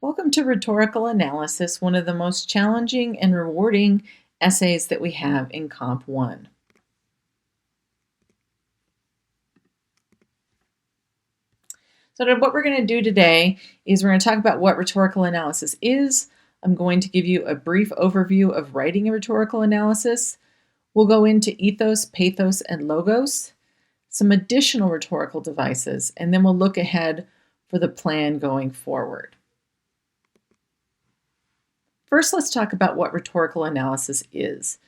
Welcome to Rhetorical Analysis, one of the most challenging and rewarding essays that we have in Comp 1. So what we're going to do today is we're going to talk about what rhetorical analysis is. I'm going to give you a brief overview of writing a rhetorical analysis. We'll go into ethos, pathos, and logos, some additional rhetorical devices, and then we'll look ahead for the plan going forward. First, let's talk about what rhetorical analysis is.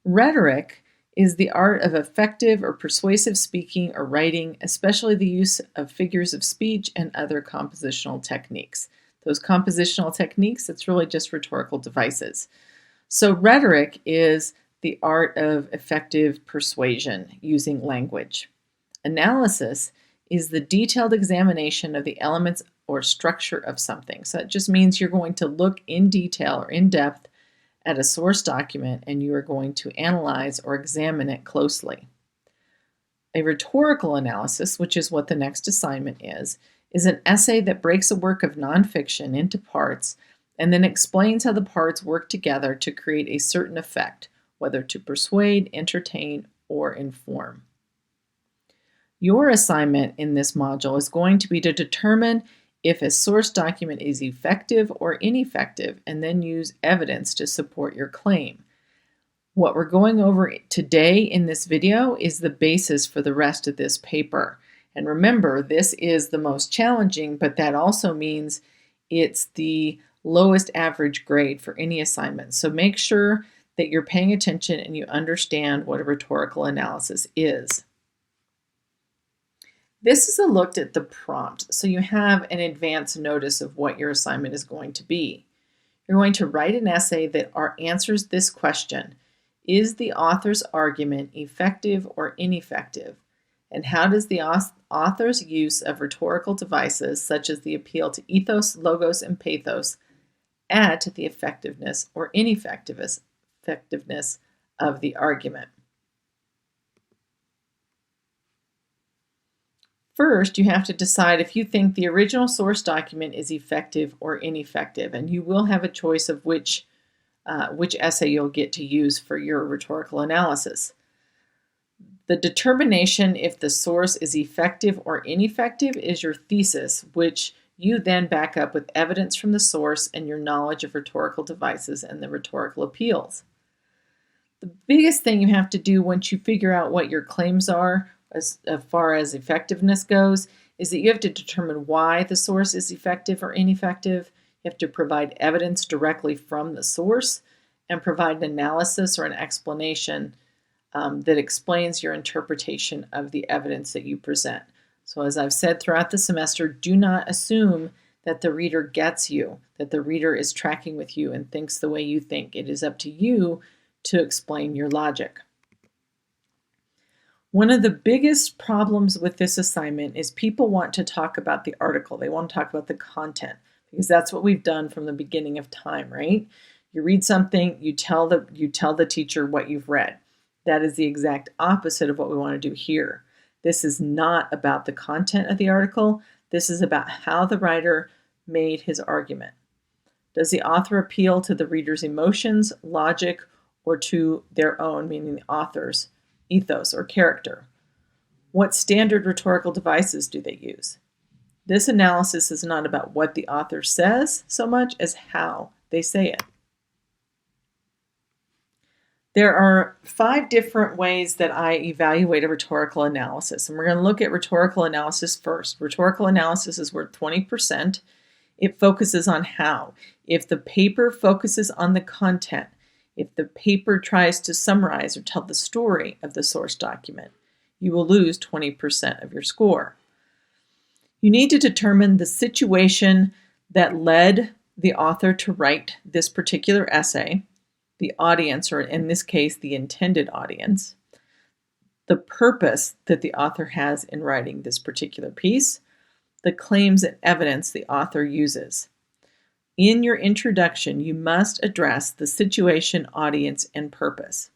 Rhetoric is the art of effective or persuasive speaking or writing, especially the use of figures of speech and other compositional techniques. Those compositional techniques, it's really just rhetorical devices. So rhetoric is the art of effective persuasion using language. Analysis is the detailed examination of the elements or structure of something. So that just means you're going to look in detail or in depth at a source document and you are going to analyze or examine it closely. A rhetorical analysis, which is what the next assignment is an essay that breaks a work of nonfiction into parts and then explains how the parts work together to create a certain effect, whether to persuade, entertain, or inform. Your assignment in this module is going to be to determine if a source document is effective or ineffective, and then use evidence to support your claim. What we're going over today in this video is the basis for the rest of this paper. And remember, this is the most challenging, but that also means it's the lowest average grade for any assignment. So make sure that you're paying attention and you understand what a rhetorical analysis is. This is a look at the prompt, so you have an advance notice of what your assignment is going to be. You're going to write an essay that answers this question: is the author's argument effective or ineffective? And how does the author's use of rhetorical devices, such as the appeal to ethos, logos, and pathos, add to the effectiveness or ineffectiveness of the argument? First, you have to decide if you think the original source document is effective or ineffective, and you will have a choice of which essay you'll get to use for your rhetorical analysis. The determination if the source is effective or ineffective is your thesis, which you then back up with evidence from the source and your knowledge of rhetorical devices and the rhetorical appeals. The biggest thing you have to do once you figure out what your claims are, as far as effectiveness goes, is that you have to determine why the source is effective or ineffective. You have to provide evidence directly from the source and provide an analysis or an explanation that explains your interpretation of the evidence that you present. So as I've said throughout the semester, do not assume that the reader gets you, that the reader is tracking with you and thinks the way you think. It is up to you to explain your logic. One of the biggest problems with this assignment is people want to talk about the article. They want to talk about the content because that's what we've done from the beginning of time, right? You read something, you tell the teacher what you've read. That is the exact opposite of what we want to do here. This is not about the content of the article. This is about how the writer made his argument. Does the author appeal to the reader's emotions, logic, or to their own, meaning the author's ethos or character? What standard rhetorical devices do they use? This analysis is not about what the author says so much as how they say it. There are 5 different ways that I evaluate a rhetorical analysis, and we're going to look at rhetorical analysis first. Rhetorical analysis is worth 20%. It focuses on how. If the paper focuses on the content, if the paper tries to summarize or tell the story of the source document, you will lose 20% of your score. You need to determine the situation that led the author to write this particular essay, the audience, or in this case, the intended audience, the purpose that the author has in writing this particular piece, the claims and evidence the author uses. In your introduction, you must address the situation, audience, and purpose.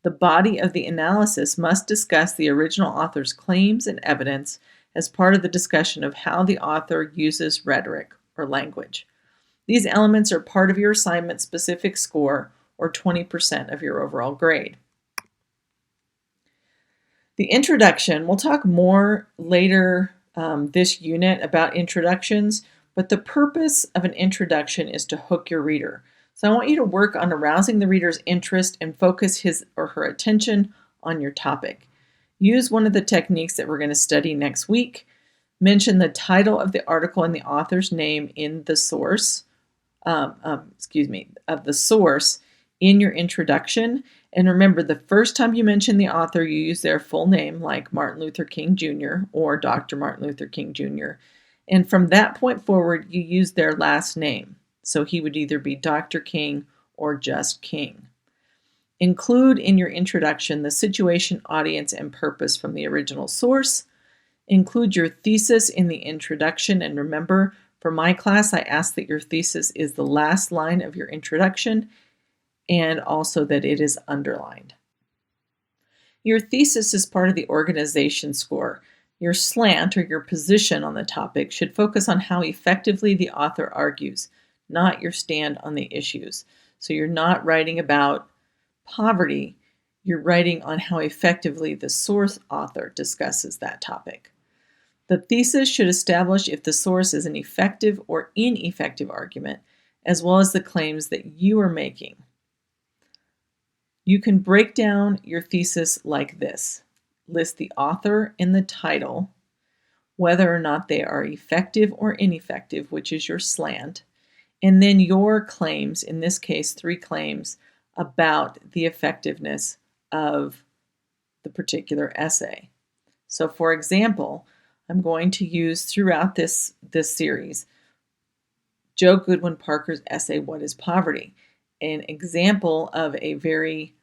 The body of the analysis must discuss the original author's claims and evidence as part of the discussion of how the author uses rhetoric or language. These elements are part of your assignment-specific score, or 20% of your overall grade. The introduction, we'll talk more later this unit about introductions, but the purpose of an introduction is to hook your reader. So I want you to work on arousing the reader's interest and focus his or her attention on your topic. Use one of the techniques that we're going to study next week. Mention the title of the article and the author's name in the source, of the source in your introduction. And remember, the first time you mention the author, you use their full name, like Martin Luther King Jr. or Dr. Martin Luther King Jr. And from that point forward, you use their last name. So he would either be Dr. King or just King. Include in your introduction the situation, audience, and purpose from the original source. Include your thesis in the introduction. And remember, for my class, I ask that your thesis is the last line of your introduction and also that it is underlined. Your thesis is part of the organization score. Your slant, or your position on the topic, should focus on how effectively the author argues, not your stand on the issues. So you're not writing about poverty, you're writing on how effectively the source author discusses that topic. The thesis should establish if the source is an effective or ineffective argument, as well as the claims that you are making. You can break down your thesis like this. List the author and the title, whether or not they are effective or ineffective, which is your slant, and then your claims, in this case 3 claims, about the effectiveness of the particular essay. So for example, I'm going to use throughout this series Joe Goodwin Parker's essay, What is Poverty? An example of a very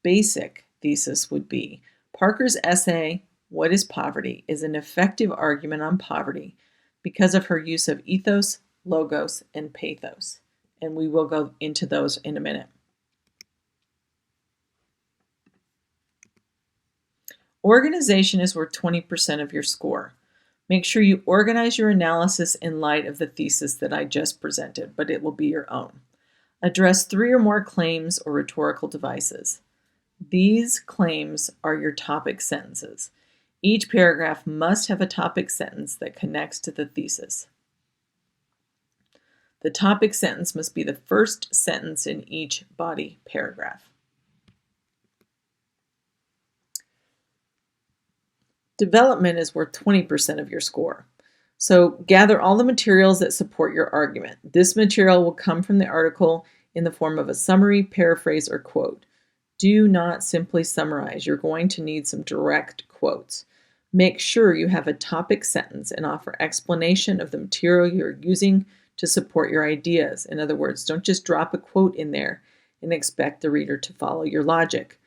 basic thesis would be Parker's essay, What is Poverty? Is an effective argument on poverty because of her use of ethos, logos, and pathos. And we will go into those in a minute. Organization is worth 20% of your score. Make sure you organize your analysis in light of the thesis that I just presented, but it will be your own. Address 3 or more claims or rhetorical devices. These claims are your topic sentences. Each paragraph must have a topic sentence that connects to the thesis. The topic sentence must be the first sentence in each body paragraph. Development is worth 20% of your score. So gather all the materials that support your argument. This material will come from the article in the form of a summary, paraphrase, or quote. Do not simply summarize. You're going to need some direct quotes. Make sure you have a topic sentence and offer explanation of the material you're using to support your ideas. In other words, don't just drop a quote in there and expect the reader to follow your logic.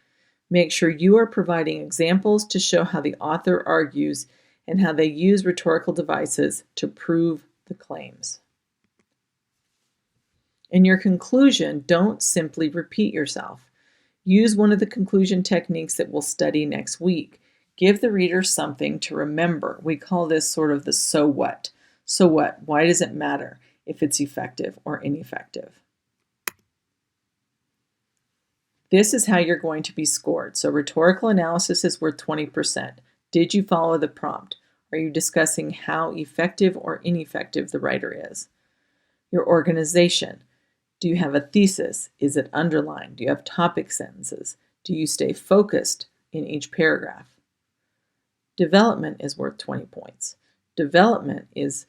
Make sure you are providing examples to show how the author argues and how they use rhetorical devices to prove the claims. In your conclusion, don't simply repeat yourself. Use one of the conclusion techniques that we'll study next week. Give the reader something to remember. We call this sort of the so what. So what? Why does it matter if it's effective or ineffective? This is how you're going to be scored. So rhetorical analysis is worth 20%. Did you follow the prompt? Are you discussing how effective or ineffective the writer is? Your organization. Do you have a thesis? Is it underlined? Do you have topic sentences? Do you stay focused in each paragraph? Development is worth 20 points. Development is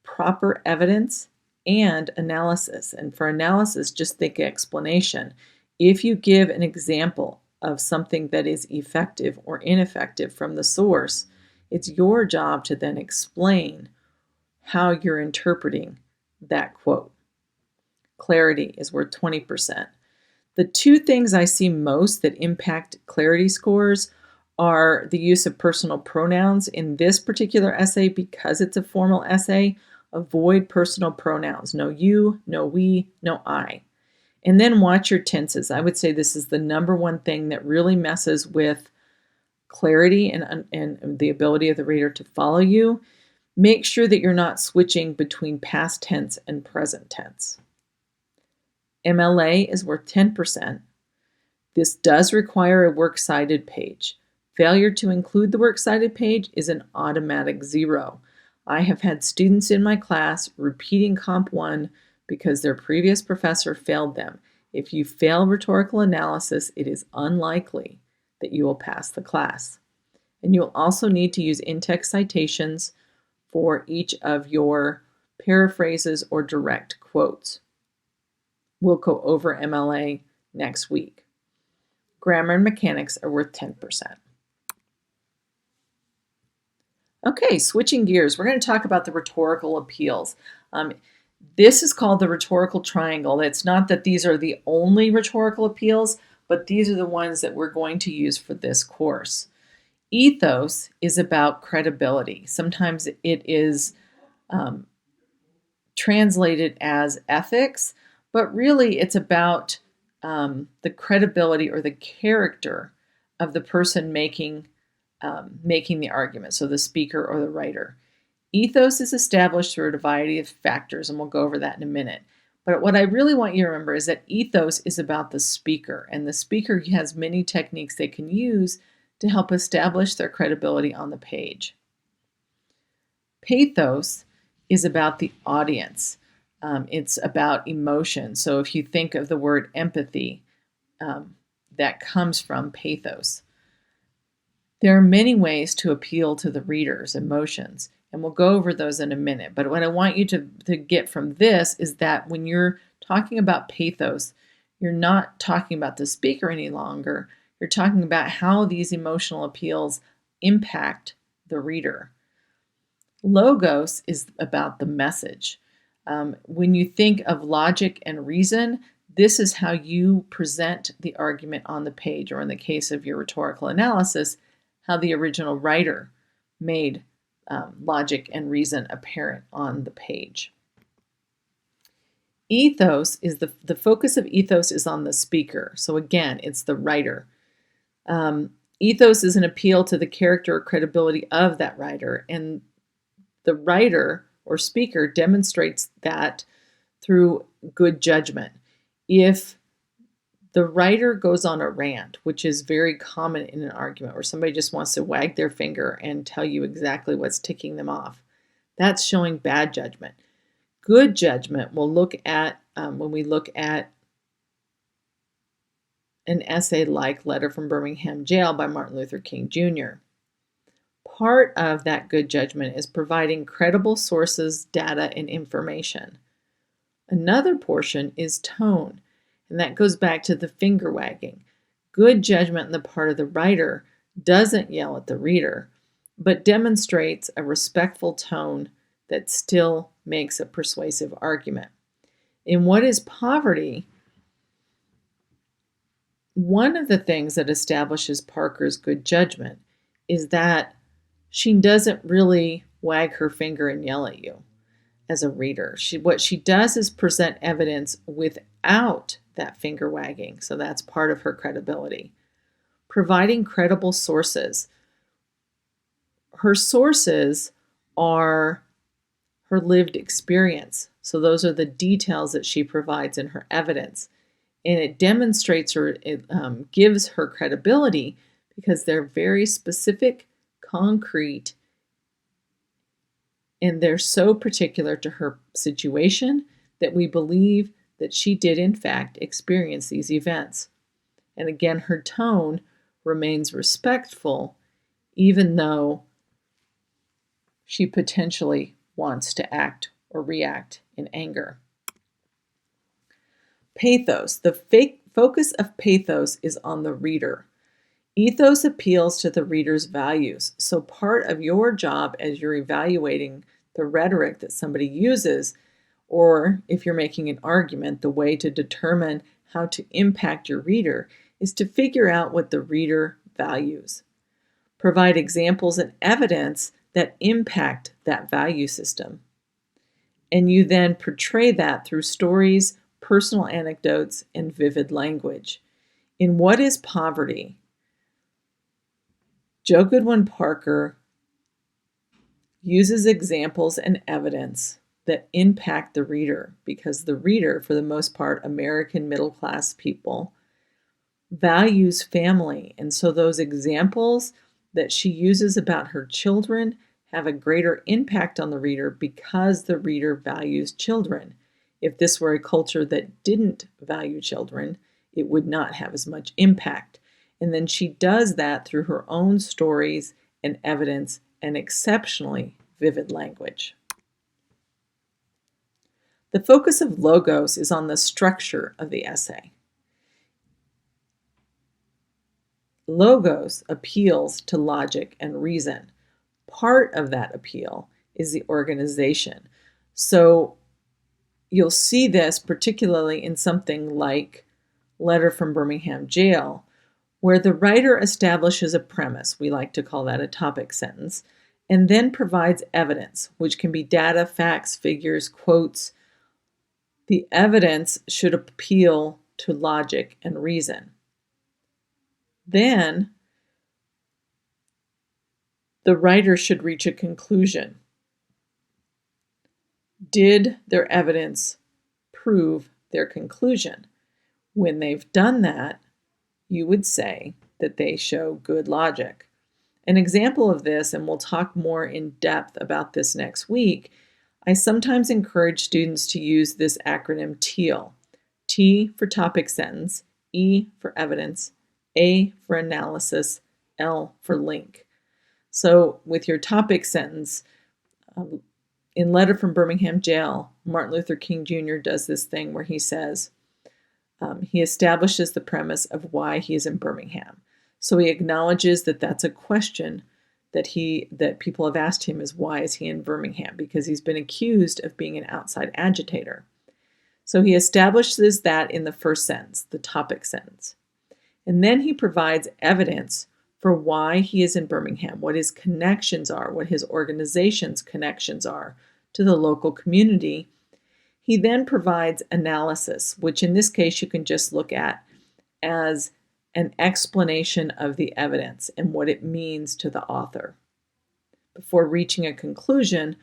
proper evidence and analysis. And for analysis, just think explanation. If you give an example of something that is effective or ineffective from the source, it's your job to then explain how you're interpreting that quote. Clarity is worth 20%. The 2 things I see most that impact clarity scores are the use of personal pronouns. In this particular essay, because it's a formal essay, avoid personal pronouns. No you, no we, no I. And then watch your tenses. I would say this is the number 1 thing that really messes with clarity and the ability of the reader to follow you. Make sure that you're not switching between past tense and present tense. MLA is worth 10%. This does require a works cited page. Failure to include the works cited page is an automatic 0. I have had students in my class repeating Comp 1 because their previous professor failed them. If you fail rhetorical analysis, it is unlikely that you will pass the class. And you'll also need to use in-text citations for each of your paraphrases or direct quotes. We'll go over MLA next week. Grammar and mechanics are worth 10%. Okay, switching gears, we're going to talk about the rhetorical appeals. This is called the rhetorical triangle. It's not that these are the only rhetorical appeals, but these are the ones that we're going to use for this course. Ethos is about credibility. Sometimes it is translated as ethics, but really it's about the credibility or the character of the person making the argument, so the speaker or the writer. Ethos is established through a variety of factors, and we'll go over that in a minute. But what I really want you to remember is that ethos is about the speaker, and the speaker has many techniques they can use to help establish their credibility on the page. Pathos is about the audience. It's about emotion. So if you think of the word empathy, that comes from pathos. There are many ways to appeal to the reader's emotions, and we'll go over those in a minute. But what I want you to get from this is that when you're talking about pathos, you're not talking about the speaker any longer. You're talking about how these emotional appeals impact the reader. Logos is about the message. When you think of logic and reason, this is how you present the argument on the page, or in the case of your rhetorical analysis, how the original writer made logic and reason apparent on the page. Ethos is the focus of ethos is on the speaker. So again, it's the writer. Ethos is an appeal to the character or credibility of that writer, and the writer or speaker demonstrates that through good judgment. If the writer goes on a rant, which is very common in an argument, where somebody just wants to wag their finger and tell you exactly what's ticking them off, that's showing bad judgment. Good judgment we'll look at when we look at an essay like Letter from Birmingham Jail by Martin Luther King Jr. Part of that good judgment is providing credible sources, data, and information. Another portion is tone, and that goes back to the finger wagging. Good judgment on the part of the writer doesn't yell at the reader, but demonstrates a respectful tone that still makes a persuasive argument. In What is Poverty, one of the things that establishes Parker's good judgment is that she doesn't really wag her finger and yell at you as a reader. What she does is present evidence without that finger wagging, so that's part of her credibility. Providing credible sources. Her sources are her lived experience, so those are the details that she provides in her evidence. And it demonstrates it gives her credibility because they're very specific, concrete, and they're so particular to her situation that we believe that she did in fact experience these events. And again, her tone remains respectful even though she potentially wants to act or react in anger. Pathos. The focus of pathos is on the reader. Ethos appeals to the reader's values. So part of your job as you're evaluating the rhetoric that somebody uses, or if you're making an argument, the way to determine how to impact your reader is to figure out what the reader values. Provide examples and evidence that impact that value system. And you then portray that through stories, personal anecdotes, and vivid language. In What is Poverty, Joe Goodwin Parker uses examples and evidence that impact the reader, because the reader, for the most part, American middle-class people, values family. And so those examples that she uses about her children have a greater impact on the reader because the reader values children. If this were a culture that didn't value children, it would not have as much impact. And then she does that through her own stories and evidence and exceptionally vivid language. The focus of logos is on the structure of the essay. Logos appeals to logic and reason. Part of that appeal is the organization. So you'll see this particularly in something like Letter from Birmingham Jail, where the writer establishes a premise, we like to call that a topic sentence, and then provides evidence, which can be data, facts, figures, quotes. The evidence should appeal to logic and reason. Then the writer should reach a conclusion. Did their evidence prove their conclusion? When they've done that, you would say that they show good logic. An example of this, and we'll talk more in depth about this next week, I sometimes encourage students to use this acronym TEAL. T for topic sentence, E for evidence, A for analysis, L for link. So with your topic sentence, in Letter from Birmingham Jail, Martin Luther King Jr. does this thing where he says, he establishes the premise of why he is in Birmingham. So he acknowledges that that's a question that people have asked him, is why is he in Birmingham? Because he's been accused of being an outside agitator. So he establishes that in the first sentence, the topic sentence. And then he provides evidence for why he is in Birmingham, what his connections are, what his organization's connections are to the local community. He then provides analysis, which in this case you can just look at as an explanation of the evidence and what it means to the author. Before reaching a conclusion,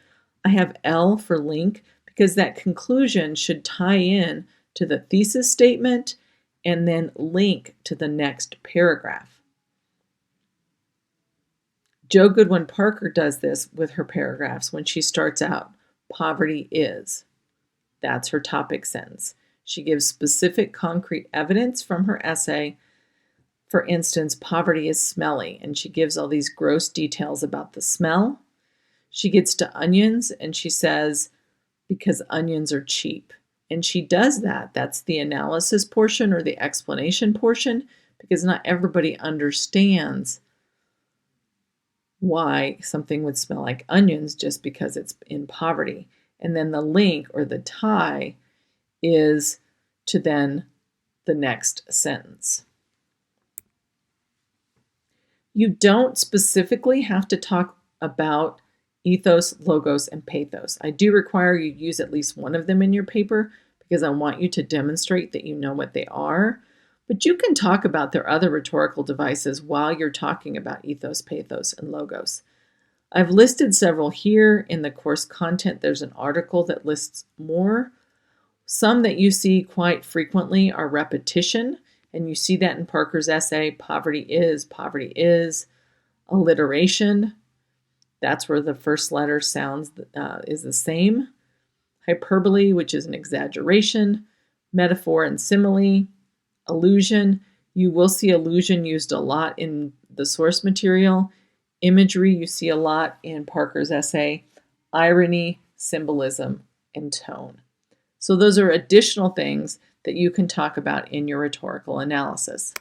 I have L for link, because that conclusion should tie in to the thesis statement and then link to the next paragraph. Jo Goodwin Parker does this with her paragraphs when she starts out, poverty is. That's her topic sentence. She gives specific concrete evidence from her essay. For instance, poverty is smelly, and she gives all these gross details about the smell. She gets to onions, and she says, because onions are cheap. And she does that. That's the analysis portion or the explanation portion, because not everybody understands why something would smell like onions just because it's in poverty. And then the link or the tie is to then the next sentence. You don't specifically have to talk about ethos, logos, and pathos. I do require you use at least one of them in your paper because I want you to demonstrate that you know what they are. But you can talk about their other rhetorical devices while you're talking about ethos, pathos, and logos. I've listed several here in the course content. There's an article that lists more. Some that you see quite frequently are repetition, and you see that in Parker's essay, poverty is, alliteration. That's where the first letter sounds is the same. Hyperbole, which is an exaggeration. Metaphor and simile. Allusion. You will see allusion used a lot in the source material. Imagery, you see a lot in Parker's essay. Irony, symbolism, and tone. So those are additional things that you can talk about in your rhetorical analysis.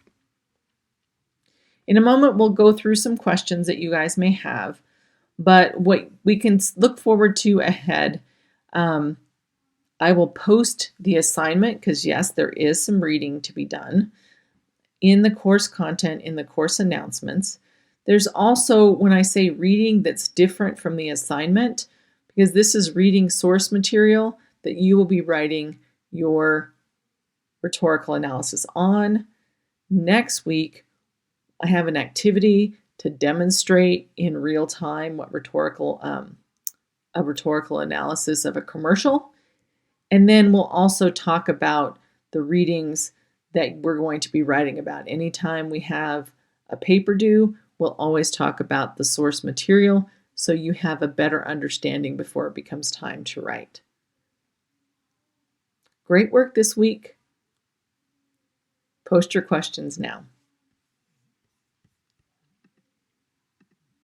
In a moment, we'll go through some questions that you guys may have, but what we can look forward to ahead, I will post the assignment because yes, there is some reading to be done in the course content, in the course announcements. There's also, when I say reading that's different from the assignment, because this is reading source material that you will be writing your rhetorical analysis on. Next week, I have an activity to demonstrate in real time what rhetorical a rhetorical analysis of a commercial. And then we'll also talk about the readings that we're going to be writing about. Anytime we have a paper due, we'll always talk about the source material so you have a better understanding before it becomes time to write. Great work this week. Post your questions now.